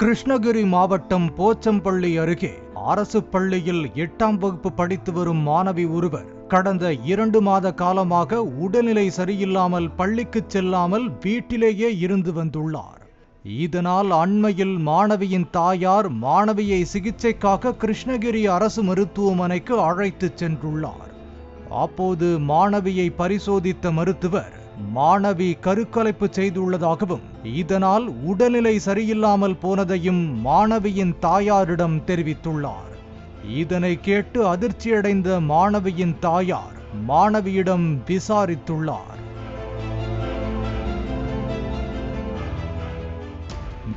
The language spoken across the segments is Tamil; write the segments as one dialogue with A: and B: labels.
A: கிருஷ்ணகிரி மாவட்டம் போச்சம்பள்ளி அருகே அரசு பள்ளியில் 8ஆம் வகுப்பு படித்து வரும் மாணவி ஒருவர் கடந்த 2 மாத காலமாக உடல்நிலை சரியில்லாமல் பள்ளிக்கு செல்லாமல் வீட்டிலேயே இருந்து வந்துள்ளார். இதனால் அண்மையில் மாணவியின் தாயார் மாணவியை சிகிச்சைக்காக கிருஷ்ணகிரி அரசு மருத்துவமனைக்கு அழைத்து சென்றுள்ளார். அப்போது மாணவியை பரிசோதித்த மருத்துவர் மாணவி கருக்கலைப்பு செய்துள்ளதாகவும் இதனால் உடல்நிலை சரியில்லாமல் போனதையும் மாணவியின் தாயாரிடம் தெரிவித்துள்ளார். இதனை கேட்டு அதிர்ச்சியடைந்த மாணவியின் தாயார் மாணவியிடம் விசாரித்துள்ளார்.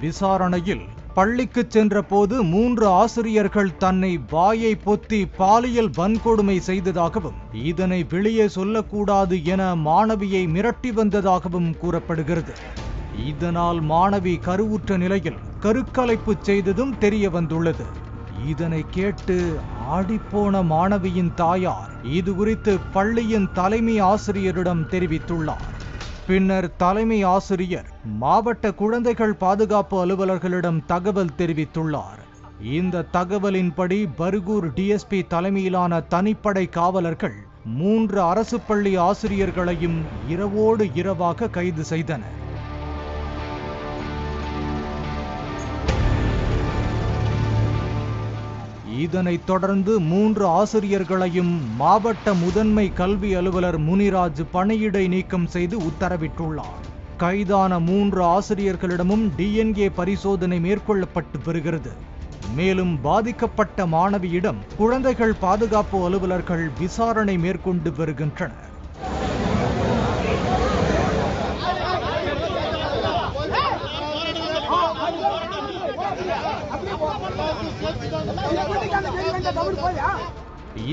A: விசாரணையில் பள்ளிக்கு சென்ற போது 3 ஆசிரியர்கள் தன்னை வாயை பொத்தி பாலியல் வன்கொடுமை செய்ததாகவும் இதனை வெளியே சொல்லக்கூடாது என மாணவியை மிரட்டி வந்ததாகவும் கூறப்படுகிறது. இதனால் மாணவி கருவுற்ற நிலையில் கருக்கலைப்பு செய்ததும் தெரிய வந்துள்ளது. இதனை கேட்டு ஆடிப்போன மாணவியின் தாயார் இது குறித்து பள்ளியின் தலைமை ஆசிரியரிடம் தெரிவித்துள்ளார். பின்னர் தலைமை ஆசிரியர் மாவட்ட குழந்தைகள் பாதுகாப்பு அலுவலர்களிடம் தகவல் தெரிவித்துள்ளார். இந்த தகவலின்படி பர்கூர் டிஎஸ்பி தலைமையிலான தனிப்படை காவலர்கள் 3 அரசு பள்ளி ஆசிரியர்களையும் இரவோடு இரவாக கைது செய்தனர். இதனைத் தொடர்ந்து 3 ஆசிரியர்களையும் மாவட்ட முதன்மை கல்வி அலுவலர் முனிராஜ் பணியிடை நீக்கம் செய்து உத்தரவிட்டுள்ளார். கைதான 3 ஆசிரியர்களிடமும் டிஎன்ஏ பரிசோதனை மேற்கொள்ளப்பட்டு வருகிறது. மேலும் பாதிக்கப்பட்ட மாணவியிடம் குழந்தைகள் பாதுகாப்பு அலுவலர்கள் விசாரணை மேற்கொண்டு வருகின்றனர்.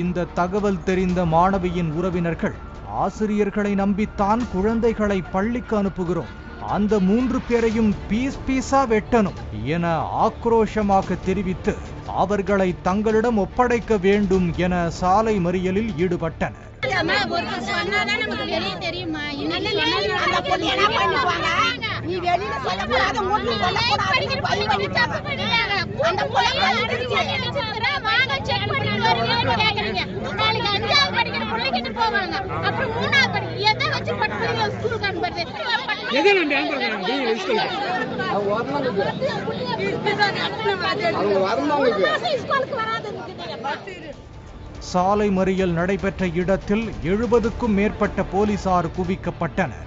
A: இந்த தகவல் தெரிந்த மாணவியின் உறவினர்கள் ஆசிரியர்களை நம்பித்தான் குழந்தைகளை பள்ளிக்கு அனுப்புகிறோம், அந்த 3 பேரையும் பீஸா வெட்டணும் என ஆக்ரோஷமாக தெரிவித்து அவர்களை தங்களிடம் ஒப்படைக்க வேண்டும் என சாலை மறியலில் ஈடுபட்டனர். சாலை மறியல் நடைபெற்ற இடத்தில் 70க்கும் மேற்பட்ட போலீசார் குவிக்கப்பட்டனர்.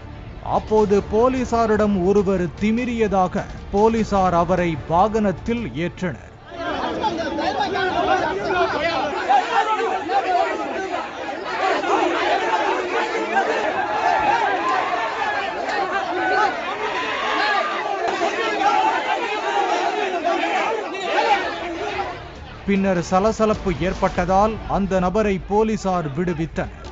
A: அப்போது போலீசாரிடம் ஒருவர் திமிரியதாக போலீசார் அவரை வாகனத்தில் ஏற்றினர். பின்னர் சலசலப்பு ஏற்பட்டதால் அந்த நபரை போலீசார் விடுவித்தனர்.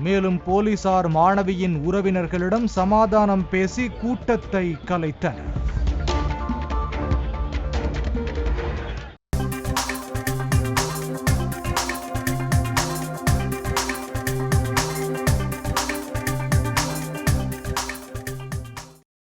A: மேலும் போலீசார் மாணவியின் உறவினர்களிடம் சமாதானம் பேசி கூட்டத்தை கலைத்தனர்.